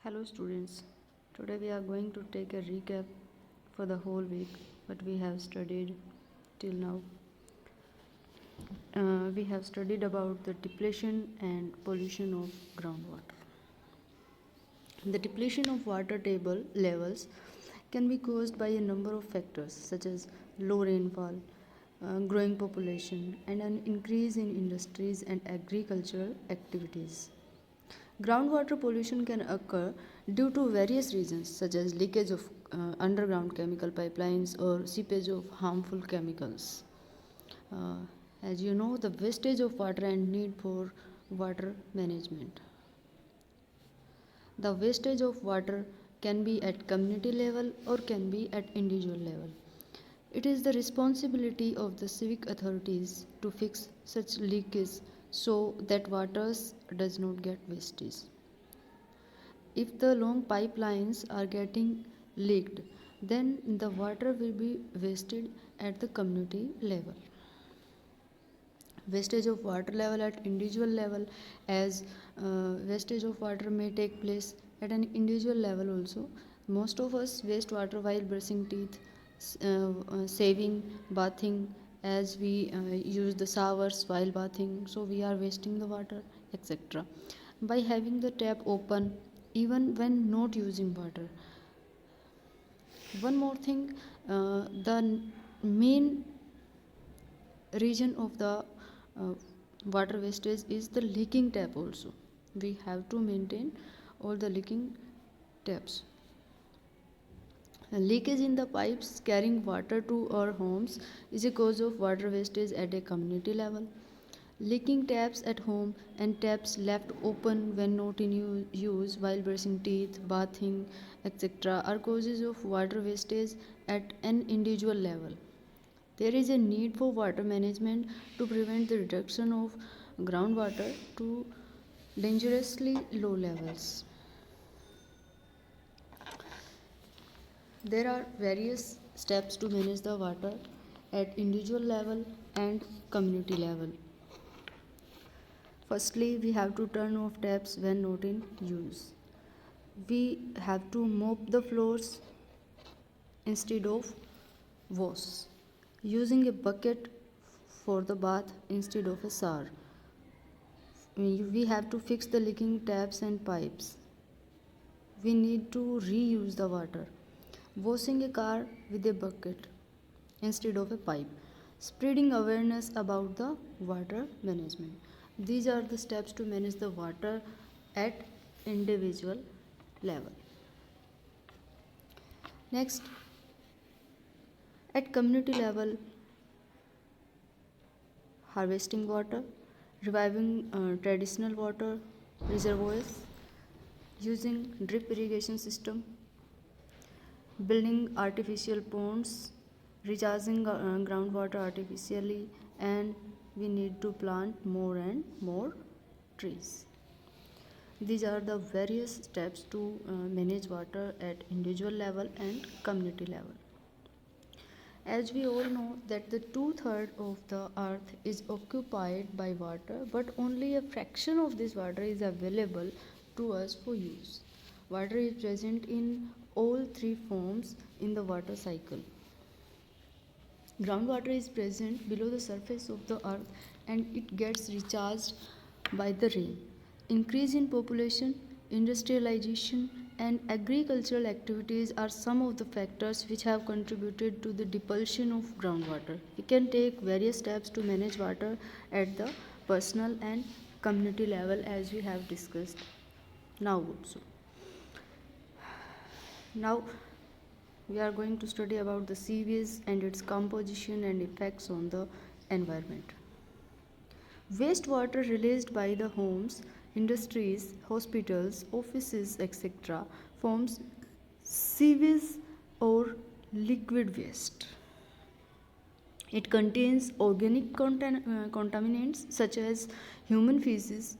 Hello students, today we are going to take a recap for the whole week what we have studied till now. We have studied about the depletion and pollution of groundwater. The depletion of water table levels can be caused by a number of factors such as low rainfall, growing population and an increase in industries and agricultural activities. Groundwater pollution can occur due to various reasons such as leakage of underground chemical pipelines or seepage of harmful chemicals. Uh, as you know, the wastage of water and need for water management. The wastage of water can be at community level or can be at individual level. It is the responsibility of the civic authorities to fix such leakage so that water does not get wasted. If the long pipelines are getting leaked, then the water will be wasted at the community level. Wastage of water level at individual level, as wastage of water may take place at an individual level also. Most of us waste water while brushing teeth, saving, bathing, as we use the showers while bathing, so we are wasting the water, etc. By having the tap open even when not using water. One more thing, the main reason of the water wastage is the leaking tap also. We have to maintain all the leaking taps. A leakage in the pipes carrying water to our homes is a cause of water wastage at a community level. Leaking taps at home and taps left open when not in use while brushing teeth, bathing, etc. are causes of water wastage at an individual level. There is a need for water management to prevent the reduction of groundwater to dangerously low levels. There are various steps to manage the water at individual level and community level. Firstly, we have to turn off taps when not in use. We have to mop the floors instead of wash, using a bucket for the bath instead of a shower. We have to fix the leaking taps and pipes. We need to reuse the water, washing a car with a bucket instead of a pipe, spreading awareness about the water management. These are the steps to manage the water at individual level. Next, at community level, harvesting water, reviving traditional water reservoirs, using drip irrigation system, building artificial ponds, recharging groundwater artificially, and we need to plant more and more trees. These are the various steps to manage water at individual level and community level. As we all know that the 2/3 of the earth is occupied by water, but only a fraction of this water is available to us for use. Water is present in all three forms in the water cycle. Groundwater is present below the surface of the earth and it gets recharged by the rain. Increase in population, industrialization, and agricultural activities are some of the factors which have contributed to the depletion of groundwater. We can take various steps to manage water at the personal and community level as we have discussed now also. Now we are going to study about the sewage and its composition and effects on the environment. Wastewater released by the homes, industries, hospitals, offices, etc. forms sewage or liquid waste. It contains organic contaminants such as human feces,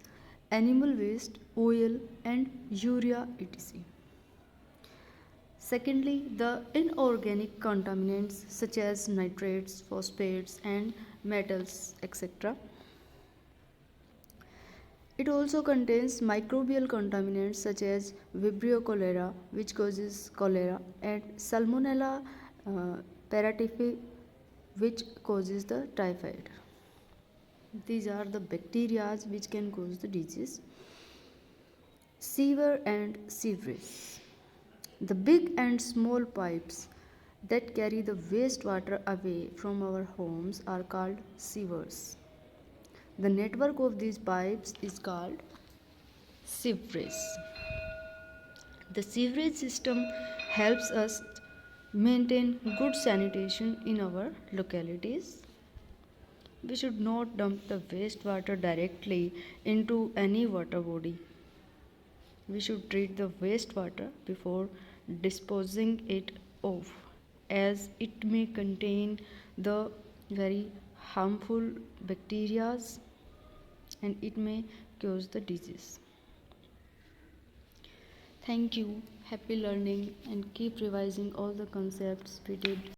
animal waste, oil, and urea, etc. Secondly, the inorganic contaminants such as nitrates, phosphates, and metals, etc. It also contains microbial contaminants such as Vibrio cholera, which causes cholera, and Salmonella paratyphi, which causes the typhoid. These are the bacteria which can cause the disease. Sewer and sewage. The big and small pipes that carry the wastewater away from our homes are called sewers. The network of these pipes is called sewerage. The sewerage system helps us maintain good sanitation in our localities. We should not dump the wastewater directly into any water body. We should treat the wastewater before disposing it off, as it may contain the very harmful bacteria and it may cause the disease. Thank you. Happy learning and keep revising all the concepts we did.